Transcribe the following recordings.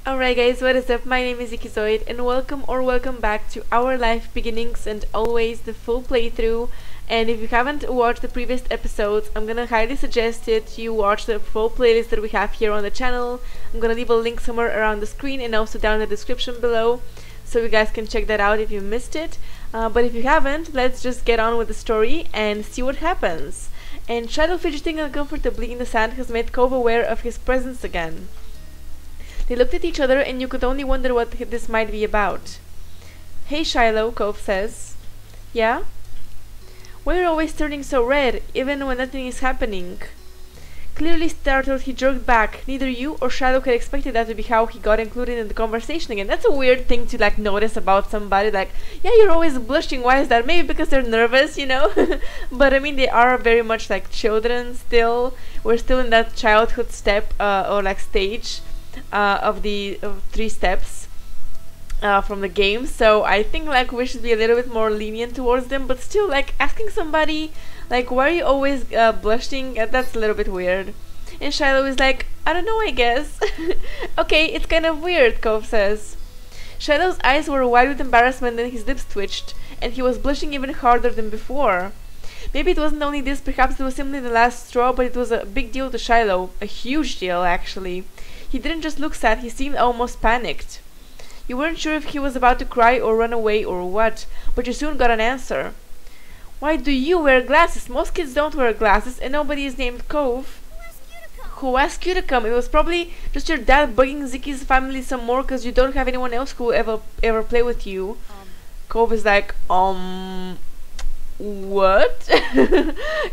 Alright guys, what is up? My name is XIKIZOID and welcome back to our life beginnings and always the full playthrough. And if you haven't watched the previous episodes, I'm gonna highly suggest it you watch the full playlist that we have here on the channel. I'm gonna leave a link somewhere around the screen and also down in the description below, so you guys can check that out if you missed it. But if you haven't, let's just get on with the story and see what happens. And Shadow fidgeting uncomfortably in the sand has made Cove aware of his presence again. They looked at each other and you could only wonder what this might be about. "Hey Shiloh," Cove says. "Yeah? Why are you always turning so red, even when nothing is happening?" Clearly startled, he jerked back. Neither you or Shiloh had expected that to be how he got included in the conversation again. That's a weird thing to notice about somebody, yeah, you're always blushing, why is that? Maybe because they're nervous, you know? But I mean, they are very much like children still. We're still in that childhood step, or stage of the 3 steps from the game, so I think we should be a little bit more lenient towards them, but still asking somebody why are you always blushing, that's a little bit weird. And Shiloh is like, "I don't know, I guess." "Okay, it's kind of weird," Cove says. Shillow's eyes were wide with embarrassment and his lips twitched, and he was blushing even harder than before. Maybe it wasn't only this, perhaps it was simply the last straw, but it was a big deal to Shiloh, a huge deal actually. He didn't just look sad, he seemed almost panicked. You weren't sure if he was about to cry or run away or what, but you soon got an answer. "Why do you wear glasses? Most kids don't wear glasses, and nobody is named Cove." "Who asked you to come? It was probably just your dad bugging Ziki's family some more because you don't have anyone else who will ever play with you." Cove is like, what?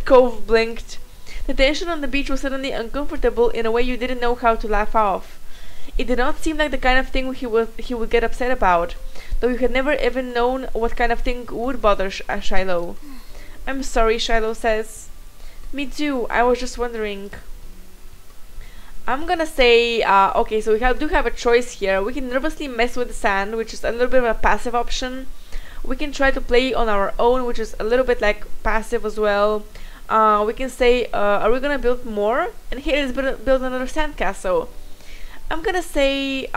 Cove blinked. The tension on the beach was suddenly uncomfortable in a way you didn't know how to laugh off. It did not seem like the kind of thing he would get upset about, though you had never even known what kind of thing would bother Shiloh. "I'm sorry," Shiloh says. "Me too, I was just wondering." I'm gonna say, okay, so we do have a choice here. We can nervously mess with the sand, which is a little bit of a passive option. We can try to play on our own, which is a little bit passive as well. We can say, are we gonna build more? And here is build another sandcastle. I'm gonna say,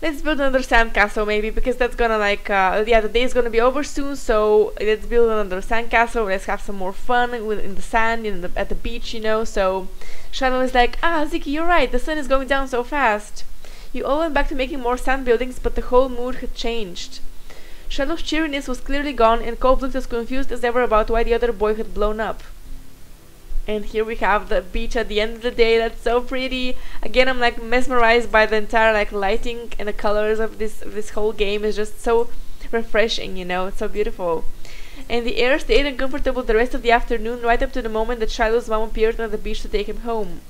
let's build another sandcastle maybe, because that's gonna yeah, the day is gonna be over soon, so let's build another sandcastle. Let's have some more fun in the sand, at the beach, you know. So Shadow is like, Ziki, you're right, the sun is going down so fast. You all went back to making more sand buildings, but the whole mood had changed. Shadow's cheeriness was clearly gone, and Cove looked as confused as ever about why the other boy had blown up. And here we have the beach at the end of the day. That's so pretty. Again, I'm mesmerized by the entire lighting and the colors of this whole game. Is just so refreshing, you know. It's so beautiful. And the air stayed uncomfortable the rest of the afternoon, right up to the moment that Shadow's mom appeared on the beach to take him home.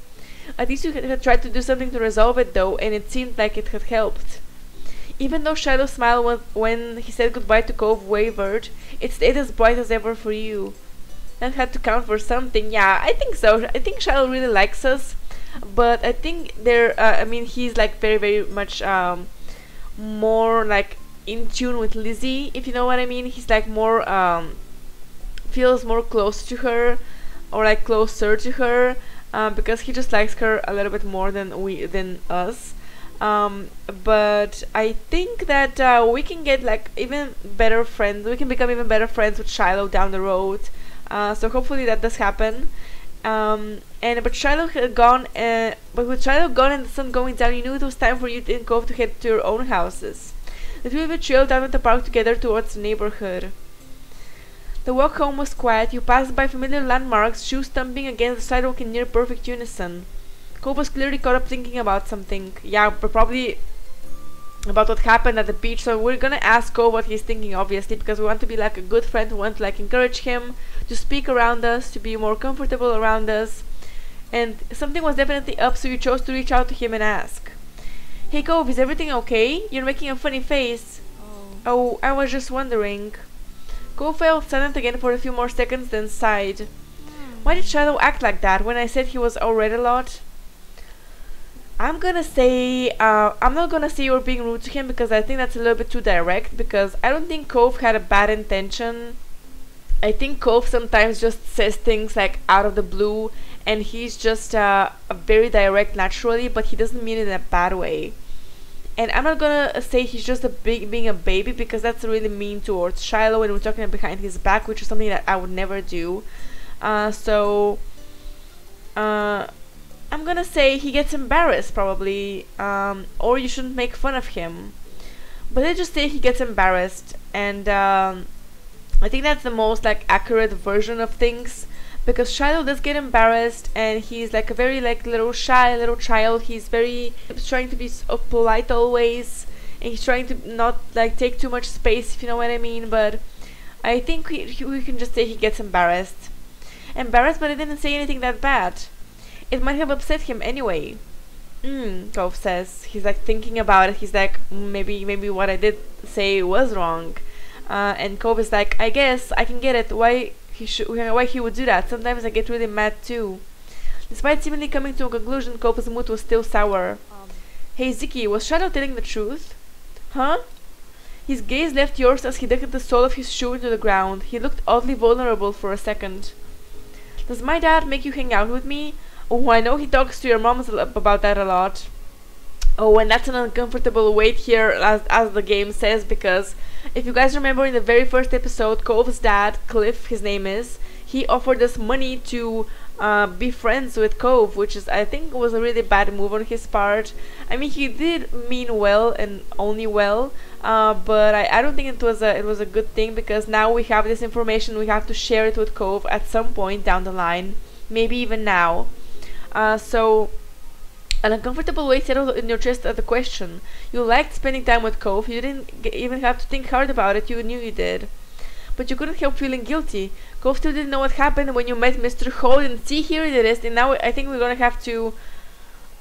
At least you had tried to do something to resolve it though, and it seemed like it had helped. Even though Shadow's smile when he said goodbye to Cove wavered, it stayed as bright as ever for you. That had to count for something. Yeah, I think so. I think Shadow really likes us, but I think I mean, he's very, very much more in tune with Lizzie, if you know what I mean. He's more feels more close to her, or closer to her, because he just likes her a little bit more than us. But I think that we can get even better friends. We can become even better friends with Shiloh down the road. So hopefully that does happen. But Shiloh had gone. But with Shiloh gone and the sun going down, you knew it was time for you and Cove to head to your own houses. The two of you trailed down at the park together towards the neighborhood. The walk home was quiet. You passed by familiar landmarks, shoes thumping against the sidewalk in near perfect unison. Cove was clearly caught up thinking about something. Yeah, but probably about what happened at the beach. So we're gonna ask Cove what he's thinking, obviously, because we want to be a good friend. We want to encourage him to speak around us, to be more comfortable around us. And something was definitely up, so you chose to reach out to him and ask. "Hey Cove, is everything okay? You're making a funny face." Oh, I was just wondering." Cove fell silent again for a few more seconds, then sighed. "Why did Shadow act like that when I said he was already a lot?" I'm gonna say, I'm not gonna say you're being rude to him, because I think that's a little bit too direct, because I don't think Cove had a bad intention. I think Cove sometimes just says things out of the blue, and he's just very direct naturally, but he doesn't mean it in a bad way. And I'm not gonna say he's just being a baby, because that's really mean towards Shiloh, and we're talking behind his back, which is something that I would never do. So I'm gonna say he gets embarrassed probably, or you shouldn't make fun of him. But let's just say he gets embarrassed, and I think that's the most like accurate version of things, because Shiloh does get embarrassed, and he's like a very like little shy little child. He's trying to be so polite always, and he's trying to not like take too much space, if you know what I mean. But I think we can just say he gets embarrassed, but I didn't say anything that bad. It might have upset him anyway. Cove says. He's like thinking about it. He's like, maybe what I did say was wrong. And Cove is like, I guess I can get it. Why he would do that? Sometimes I get really mad too. Despite seemingly coming to a conclusion, Cove's mood was still sour. Hey Ziki, was Shadow telling the truth? Huh? His gaze left yours as he dug the sole of his shoe into the ground. He looked oddly vulnerable for a second. Does my dad make you hang out with me? Oh, I know he talks to your mom about that a lot. Oh, and that's an uncomfortable weight here, as the game says, because if you guys remember in the very first episode, Cove's dad, Cliff, his name is, he offered us money to be friends with Cove, which is, I think, was a really bad move on his part. I mean, he did mean well and only well, but I don't think it was a good thing, because now we have this information, we have to share it with Cove at some point down the line, maybe even now. So an uncomfortable weight settled in your chest at the question. You liked spending time with Cove. You didn't even have to think hard about it. You knew you did. But you couldn't help feeling guilty. Cove still didn't know what happened when you met Mr. Holden. See, here it is. And now I think we're gonna have to.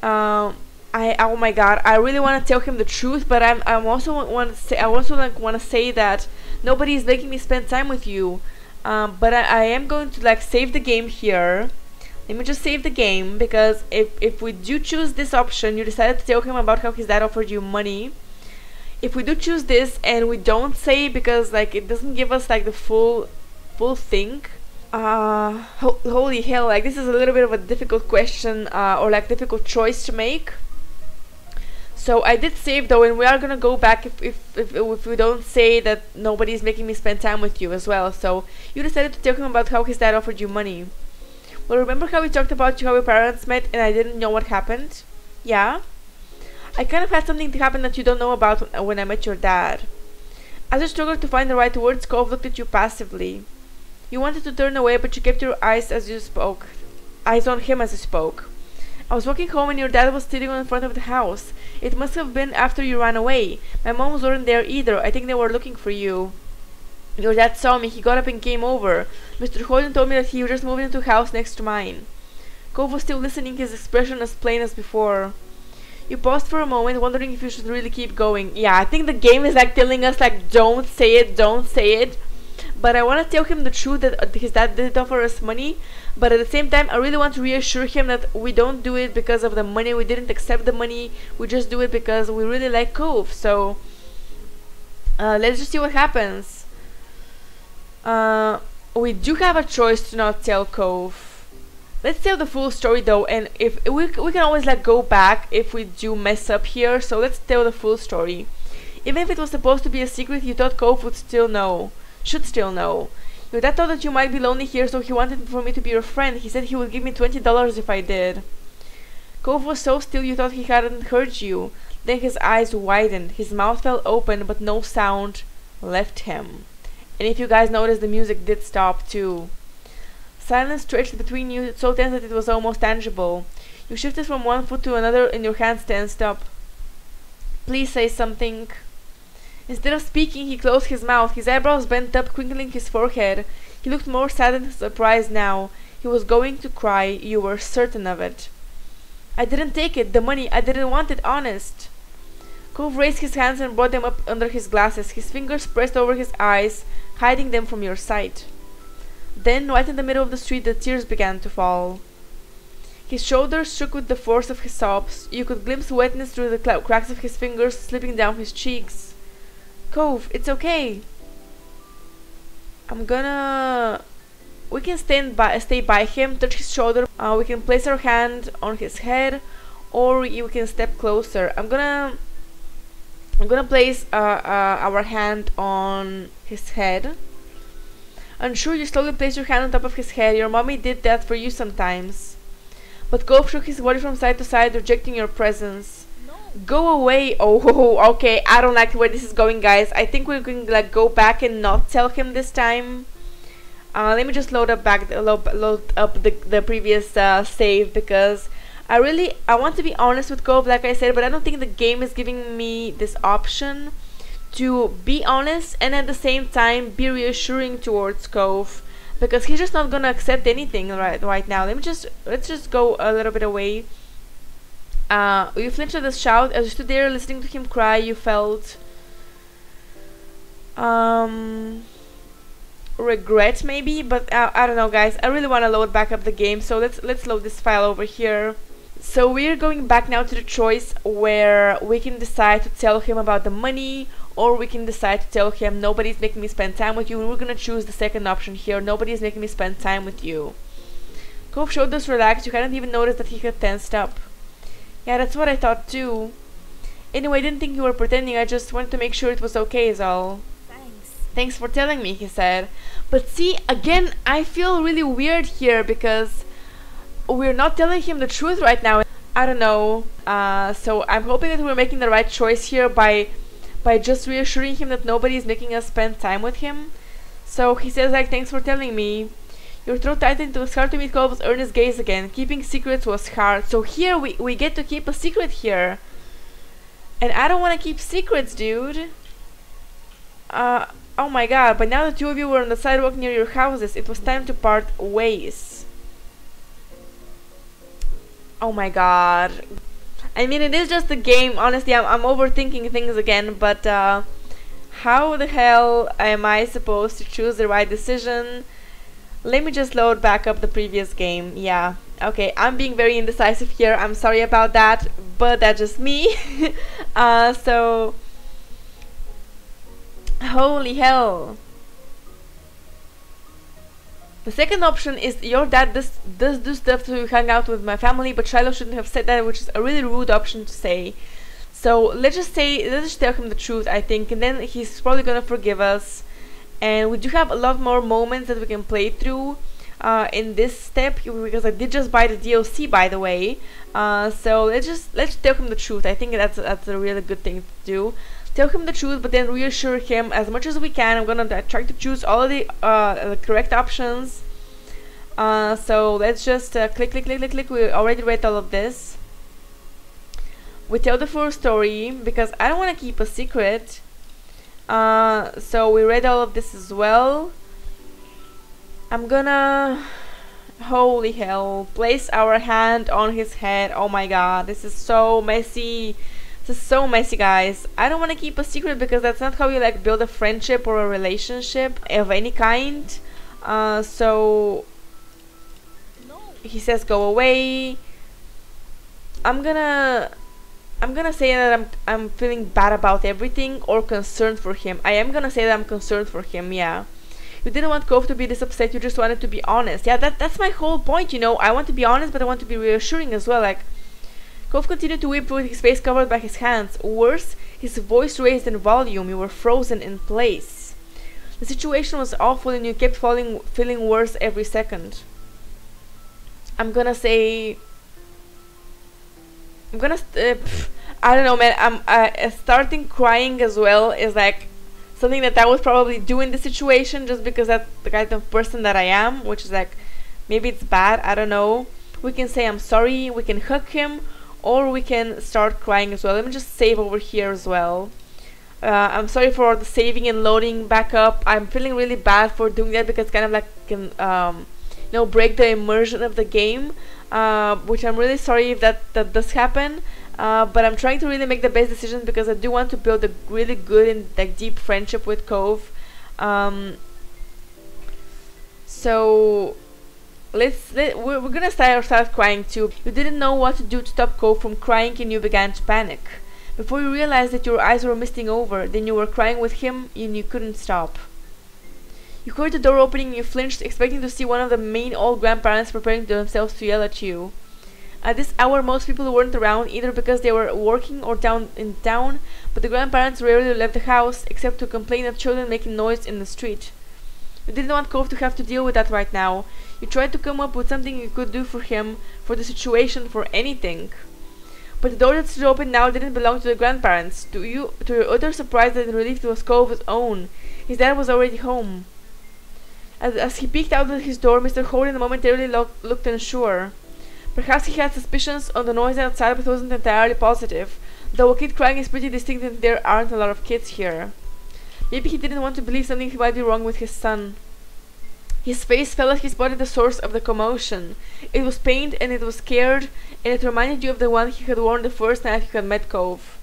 Oh my God! I really want to tell him the truth, but I also want to say that nobody is making me spend time with you. But I am going to like save the game here. Let me just save the game, because if we do choose this option, you decided to tell him about how his dad offered you money. If we do choose this and we don't say, because like it doesn't give us like the full thing. Holy hell! Like this is a little bit of a difficult question, or like difficult choice to make. So I did save though, and we are gonna go back if we don't say that nobody's making me spend time with you as well. So you decided to tell him about how his dad offered you money. Well, remember how we talked about how your parents met and I didn't know what happened? Yeah? I kind of had something to happen that you don't know about when I met your dad. As you struggled to find the right words, Cove looked at you passively. You wanted to turn away, but you kept your eyes on him as you spoke. I was walking home and your dad was sitting in front of the house. It must have been after you ran away. My mom weren't there either. I think they were looking for you. Your dad saw me. He got up and came over. Mr. Holden told me that he just moved into a house next to mine. Cove was still listening, his expression as plain as before. You paused for a moment, wondering if you should really keep going. Yeah, I think the game is like telling us like, don't say it, don't say it. But I want to tell him the truth that his dad did offer us money. But at the same time, I really want to reassure him that we don't do it because of the money. We didn't accept the money. We just do it because we really like Cove. So let's just see what happens. We do have a choice to not tell Cove. Let's tell the full story though, and if we can always like go back if we do mess up here. So let's tell the full story. Even if it was supposed to be a secret, you thought Cove would still know. Should still know. Your dad thought that you might be lonely here, so he wanted for me to be your friend. He said he would give me $20 if I did. Cove was so still you thought he hadn't heard you. Then his eyes widened. His mouth fell open, but no sound left him. And if you guys noticed, the music did stop too. Silence stretched between you, so tense that it was almost tangible. You shifted from one foot to another and your hands tensed up. Please say something. Instead of speaking, he closed his mouth, his eyebrows bent up, crinkling his forehead. He looked more sad and surprised now. He was going to cry, you were certain of it. I didn't take it, the money, I didn't want it, honest. Cove raised his hands and brought them up under his glasses, his fingers pressed over his eyes, hiding them from your sight. Then, right in the middle of the street, the tears began to fall. His shoulders shook with the force of his sobs. You could glimpse wetness through the cracks of his fingers slipping down his cheeks. Cove, it's okay. I'm gonna we can stay by him, touch his shoulder. We can place our hand on his head, or we can step closer. I'm gonna place our hand on his head. Unsure, you slowly place your hand on top of his head. Your mommy did that for you sometimes. But Cove shook his body from side to side, rejecting your presence. No. Go away. Oh, okay. I don't like where this is going, guys. I think we're going to like go back and not tell him this time. Let me just load up the previous save, because I want to be honest with Cove, like I said, but I don't think the game is giving me this option to be honest and at the same time be reassuring towards Cove, because he's just not gonna accept anything right now. Let's just go a little bit away. You flinched at the shout as you stood there listening to him cry. You felt regret maybe, but I don't know, guys. I really want to load back up the game, so let's load this file over here. So we're going back now to the choice where we can decide to tell him about the money, or we can decide to tell him nobody's making me spend time with you, and we're gonna choose the second option here. Nobody's making me spend time with you. Cove showed us relaxed. You hadn't even noticed that he had tensed up. Yeah, that's what I thought too. Anyway, I didn't think you were pretending. I just wanted to make sure it was okay is all. Thanks for telling me, he said. But see, again, I feel really weird here because we're not telling him the truth right now. I don't know. So I'm hoping that we're making the right choice here by just reassuring him that nobody is making us spend time with him. So he says like, thanks for telling me. Your throat tightened. It was hard to meet Cove's earnest gaze again. Keeping secrets was hard. So here we get to keep a secret here. And I don't want to keep secrets, dude. Oh my god, but now the two of you were on the sidewalk near your houses. It was time to part ways. Oh my god. I mean, it is just a game. Honestly, I'm overthinking things again, but how the hell am I supposed to choose the right decision? Let me just load back up the previous game. Yeah, okay, I'm being very indecisive here. I'm sorry about that, but that's just me. So holy hell. The second option is your dad does do stuff to hang out with my family, but Shiloh shouldn't have said that, which is a really rude option to say. So let's just tell him the truth, I think, and then he's probably gonna forgive us. And we do have a lot more moments that we can play through in this step, because I did just buy the DLC, by the way. So let's tell him the truth. I think that's a really good thing to do. Tell him the truth, but then reassure him as much as we can. I'm gonna try to choose all of the correct options. So let's just click. We already read all of this. We tell the full story because I don't want to keep a secret. So we read all of this as well. I'm gonna, holy hell, place our hand on his head. Oh my god, this is so messy. This is so messy, guys. I don't want to keep a secret because that's not how you like build a friendship or a relationship of any kind. So he says go away. I'm gonna say that I'm feeling bad about everything or concerned for him. I am gonna say that I'm concerned for him, yeah. You didn't want Cove to be this upset, you just wanted to be honest. Yeah, that's my whole point, you know. I want to be honest, but I want to be reassuring as well. Like, Cove continued to weep with his face covered by his hands. Worse, his voice raised in volume. You were frozen in place. The situation was awful and you kept feeling worse every second. I'm gonna say... I don't know, man. Starting crying as well is like something that I would probably do in this situation, just because that's the kind of person that I am, which is like, maybe it's bad, I don't know. We can say I'm sorry, we can hug him, or we can start crying as well. Let me just save over here as well. I'm sorry for the saving and loading back up. I'm feeling really bad for doing that because kind of like can you know, break the immersion of the game, which I'm really sorry if that does happen. But I'm trying to really make the best decisions because I do want to build a really good and like deep friendship with Cove. So we're gonna start crying too. You didn't know what to do to stop Cove from crying and you began to panic. Before you realized that your eyes were misting over, then you were crying with him and you couldn't stop. You heard the door opening and you flinched, expecting to see one of the mean old grandparents preparing themselves to yell at you. At this hour most people weren't around, either because they were working or down in town, but the grandparents rarely left the house, except to complain of children making noise in the street. You didn't want Cove to have to deal with that right now. You tried to come up with something you could do for him, for the situation, for anything. But the door that stood open now didn't belong to the grandparents. To your utter surprise and relief, it was Cove's own. His dad was already home. As he peeked out of his door, Mr. Holden momentarily looked unsure. Perhaps he had suspicions on the noise outside, but wasn't entirely positive, though a kid crying is pretty distinct and there aren't a lot of kids here. Maybe he didn't want to believe something might be wrong with his son. His face fell as he spotted the source of the commotion. It was pained and it was scared, and it reminded you of the one he had worn the first night he had met Cove.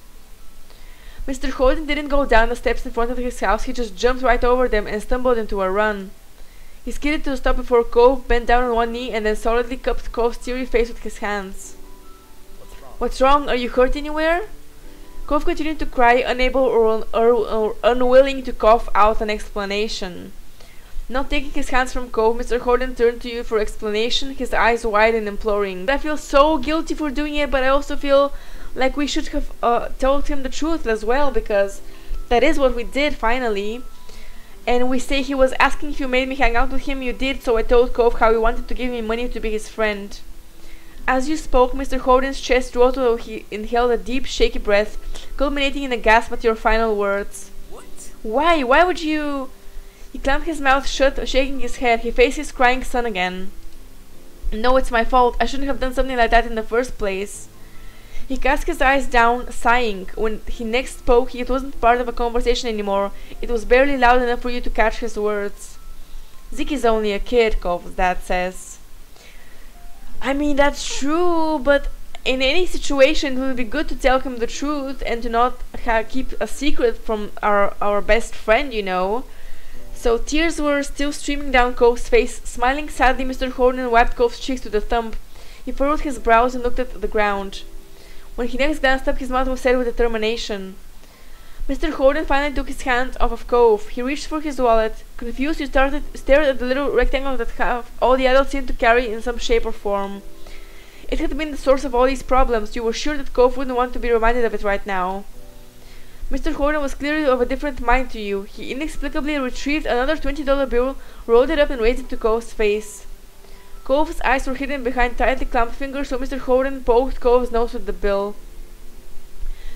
Mr. Holden didn't go down the steps in front of his house, he just jumped right over them and stumbled into a run. He skidded to a stop before Cove bent down on one knee and then solidly cupped Cove's teary face with his hands. What's wrong? Are you hurt anywhere? Cove continued to cry, unable or unwilling to cough out an explanation. Not taking his hands from Cove, Mr. Holden turned to you for explanation, his eyes wide and imploring. I feel so guilty for doing it, but I also feel like we should have told him the truth as well, because that is what we did finally. And we say he was asking if you made me hang out with him. You did, so I told Cove how he wanted to give me money to be his friend. As you spoke, Mr. Holden's chest rose while he inhaled a deep, shaky breath, culminating in a gasp at your final words. What? Why? Why would you... He clamped his mouth shut, shaking his head. He faced his crying son again. No, it's my fault. I shouldn't have done something like that in the first place. He cast his eyes down, sighing. When he next spoke, it wasn't part of a conversation anymore. It was barely loud enough for you to catch his words. Ziki's only a kid, Cove's dad says. I mean, that's true, but in any situation it would be good to tell him the truth and to not keep a secret from our best friend, you know. So tears were still streaming down Cove's face. Smiling sadly, Mr. Holden wiped Cove's cheeks with a thumb. He furrowed his brows and looked at the ground. When he next glanced up, his mouth was set with determination. Mr. Holden finally took his hand off of Cove. He reached for his wallet. Confused, you stared at the little rectangle that all the adults seemed to carry in some shape or form. It had been the source of all these problems. You were sure that Cove wouldn't want to be reminded of it right now. Mr. Holden was clearly of a different mind to you. He inexplicably retrieved another $20 bill, rolled it up and raised it to Cove's face. Cove's eyes were hidden behind tightly clamped fingers, so Mr. Holden poked Cove's nose with the bill.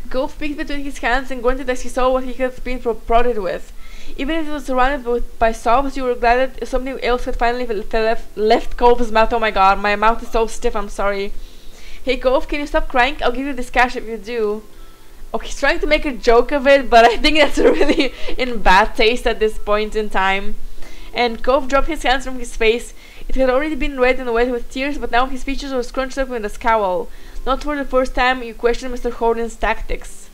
Cove peeked between his hands and grunted as he saw what he had been prodded with. Even if it was surrounded by sobs, you were glad that something else had finally left Cove's mouth. Oh my god, my mouth is so stiff, I'm sorry. Hey Cove, can you stop crying? I'll give you this cash if you do. Oh, he's trying to make a joke of it, but I think that's really in bad taste at this point in time. And Cove dropped his hands from his face. It had already been red and wet with tears, but now his features were scrunched up with a scowl. Not for the first time you questioned Mr. Holden's tactics.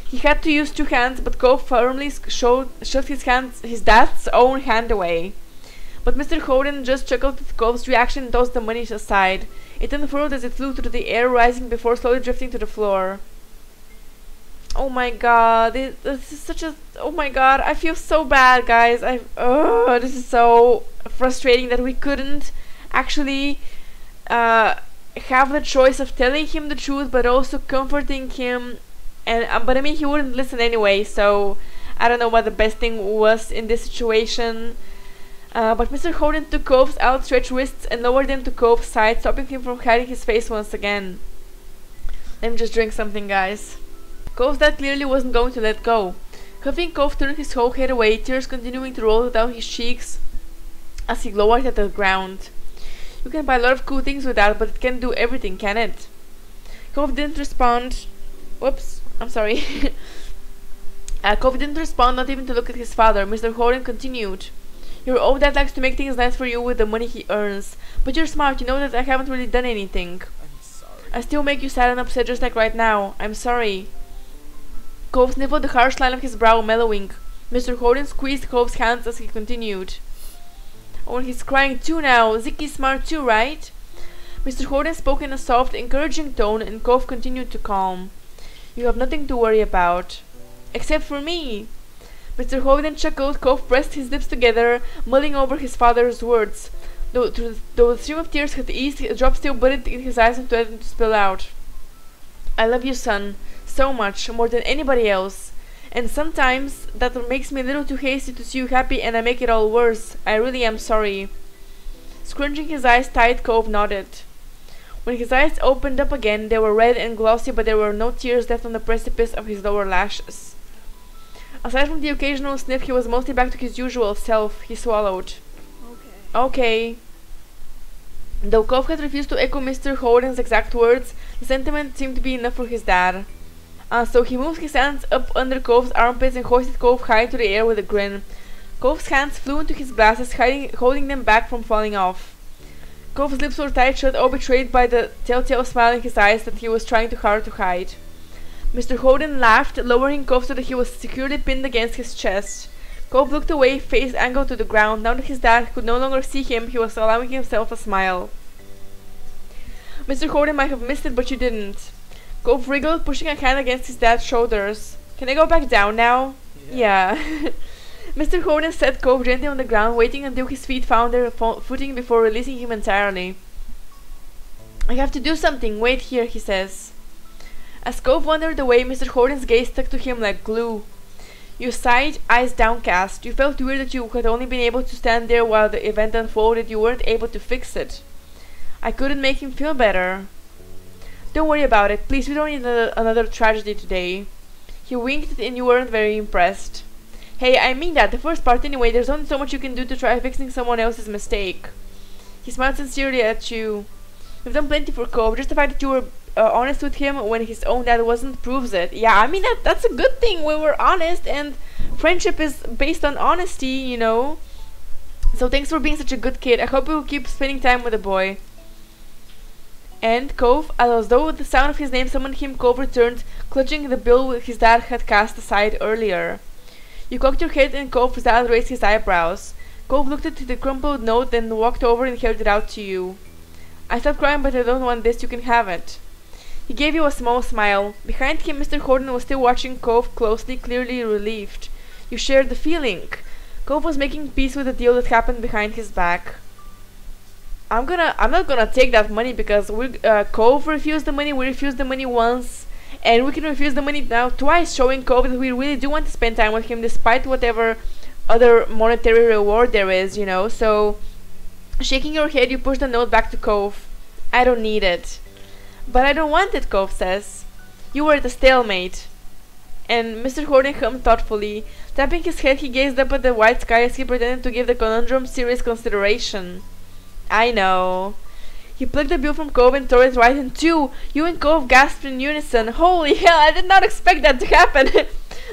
He had to use two hands, but Cove firmly shoved his dad's own hand away. But Mr. Holden just chuckled at Cove's reaction and tossed the money aside. It unfurled as it flew through the air, rising before slowly drifting to the floor. Oh my god, this is such a... Oh my god, I feel so bad, guys. This is so frustrating that we couldn't actually have the choice of telling him the truth, but also comforting him. And but I mean, he wouldn't listen anyway, so I don't know what the best thing was in this situation. But Mr. Holden took Cove's outstretched wrists and lowered them to Cove's side, stopping him from hiding his face once again. Let me just drink something, guys. Cove's dad clearly wasn't going to let go. Huffing, Cove turned his whole head away, tears continuing to roll down his cheeks as he glowered at the ground. You can buy a lot of cool things with that, but it can't do everything, can it? Cove didn't respond. Whoops, I'm sorry. Cove didn't respond, not even to look at his father. Mr. Holden continued. Your old dad likes to make things nice for you with the money he earns. But you're smart, you know that I haven't really done anything. I'm sorry. I still make you sad and upset just like right now. I'm sorry. Cove sniffled the harsh line of his brow, mellowing. Mr. Holden squeezed Cove's hands as he continued. Oh, and he's crying too now. Ziki's smart too, right? Mr. Holden spoke in a soft, encouraging tone, and Cove continued to calm. You have nothing to worry about. Except for me. Mr. Holden chuckled. Cove pressed his lips together, mulling over his father's words. Though the stream of tears had eased, a drop still budded in his eyes and threatened to spill out. I love you, son, so much, more than anybody else. And sometimes that makes me a little too hasty to see you happy, and I make it all worse. I really am sorry. Scrunching his eyes tight, Cove nodded. When his eyes opened up again, they were red and glossy, but there were no tears left on the precipice of his lower lashes. Aside from the occasional sniff, he was mostly back to his usual self. He swallowed. Okay. Though Cove had refused to echo Mr. Holden's exact words, the sentiment seemed to be enough for his dad. So he moved his hands up under Cove's armpits and hoisted Cove high into the air with a grin. Cove's hands flew into his glasses, holding them back from falling off. Cove's lips were tight shut, all betrayed by the telltale smile in his eyes that he was trying too hard to hide. Mr. Holden laughed, lowering Cove so that he was securely pinned against his chest. Cove looked away, face angled to the ground. Now that his dad could no longer see him, he was allowing himself a smile. Mr. Holden might have missed it, but you didn't. Cove wriggled, pushing a hand against his dad's shoulders. Can I go back down now? Yeah. Mr. Holden set Cove gently on the ground, waiting until his feet found their footing before releasing him entirely. I have to do something. Wait here, he says. As Cove wandered away, Mr. Holden's gaze stuck to him like glue. You sighed, eyes downcast. You felt weird that you had only been able to stand there while the event unfolded. You weren't able to fix it. I couldn't make him feel better. Don't worry about it. Please, we don't need another tragedy today. He winked and you weren't very impressed. Hey, I mean that. The first part anyway. There's only so much you can do to try fixing someone else's mistake. He smiled sincerely at you. You've done plenty for Cove. Just the fact that you were honest with him when his own dad wasn't proves it. Yeah, I mean that's a good thing. We were honest, and friendship is based on honesty, you know. So thanks for being such a good kid. I hope you will keep spending time with the boy. And Cove, as though the sound of his name summoned him, Cove returned, clutching the bill his dad had cast aside earlier. You cocked your head and Cove's dad raised his eyebrows. Cove looked at the crumpled note, then walked over and held it out to you. I stopped crying, but I don't want this. You can have it. He gave you a small smile. Behind him, Mr. Holden was still watching Cove closely, clearly relieved. You shared the feeling. Cove was making peace with the deal that happened behind his back. I'm not gonna take that money because Cove refused the money. We refused the money once, and we can refuse the money now twice, showing Cove that we really do want to spend time with him, despite whatever other monetary reward there is, you know. So, shaking your head, you push the note back to Cove. I don't need it. But I don't want it, Cove says. You were at a stalemate. And Mr. Holden hummed thoughtfully. Tapping his head, he gazed up at the white sky as he pretended to give the conundrum serious consideration. I know. He plucked the bill from Cove and tore it right in two. You and Cove gasped in unison. Holy hell, I did not expect that to happen.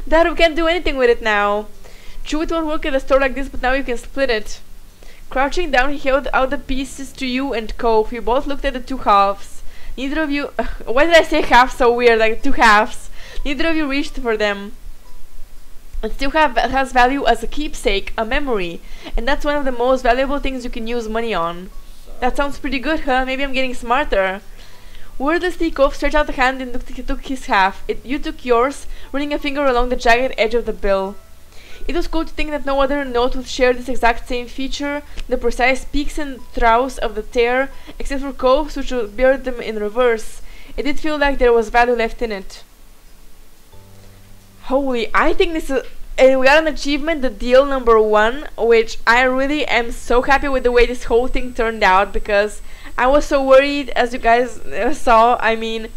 Dad, we can't do anything with it now. True, it won't work at a store like this, but now you can split it. Crouching down, he held out the pieces to you and Cove. You both looked at the two halves. Neither of you... why did I say half so weird, like two halves? Neither of you reached for them. It still has value as a keepsake, a memory. And that's one of the most valuable things you can use money on. That sounds pretty good, huh? Maybe I'm getting smarter. Wordlessly, Cove stretched out a hand and took his half. You took yours, running a finger along the jagged edge of the bill. It was cool to think that no other note would share this exact same feature, the precise peaks and troughs of the tear, except for Cove's, which would bear them in reverse. It did feel like there was value left in it. Holy, I think this is... and we got an achievement, the deal number 1, which I really am so happy with the way this whole thing turned out, because I was so worried, as you guys saw. I mean,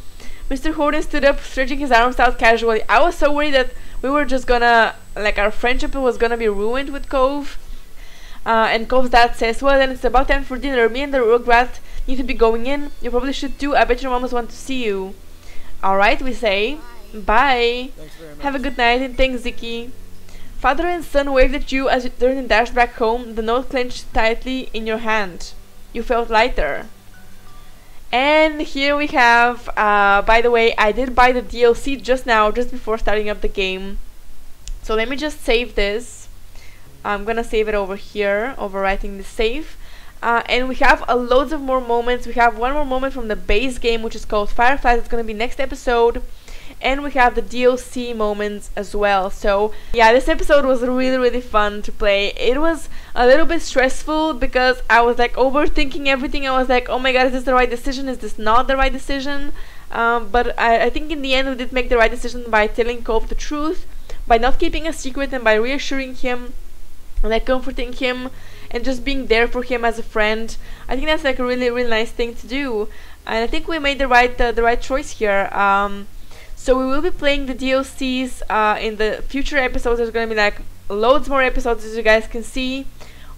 Mr. Holden stood up, stretching his arms out casually. I was so worried that we were just gonna, like, our friendship was gonna be ruined with Cove. And Cove's dad says, well, then it's about time for dinner. Me and the Rugrat need to be going in. You probably should too. I bet your mamas want to see you. Alright, we say. Bye. Thanks very much. Have a good night and thanks, Ziki. Father and son waved at you as you turned and dashed back home, the note clenched tightly in your hand. You felt lighter. And here we have, by the way, I did buy the DLC just now, just before starting up the game. So let me just save this. I'm gonna save it over here, overwriting the save. And we have loads of more moments. We have one more moment from the base game, which is called Fireflies. It's gonna be next episode. and we have the DLC moments as well. So yeah, this episode was really fun to play. It was a little bit stressful because I was like overthinking everything. I was like, oh my god, is this the right decision? Is this not the right decision? But I think in the end we did make the right decision by telling Cope the truth, by not keeping a secret, and by reassuring him, like comforting him, and just being there for him as a friend. I think that's like a really nice thing to do, and I think we made the right choice here. So we will be playing the DLCs in the future episodes. There's gonna be like loads more episodes, as you guys can see,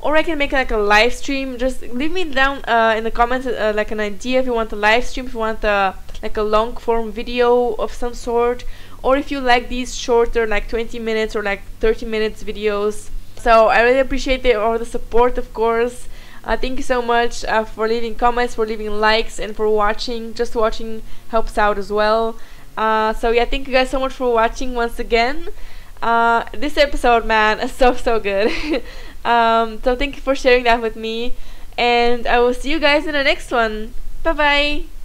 or I can make like a live stream. Just leave me down in the comments like an idea if you want a live stream, if you want like a long form video of some sort, or if you like these shorter, like 20 minutes or like 30 minutes videos. So I really appreciate all the support, of course. Thank you so much for leaving comments, for leaving likes, and for watching. Just watching helps out as well. So yeah, thank you guys so much for watching once again. This episode, man, is so good. So thank you for sharing that with me, and I will see you guys in the next one. Bye bye.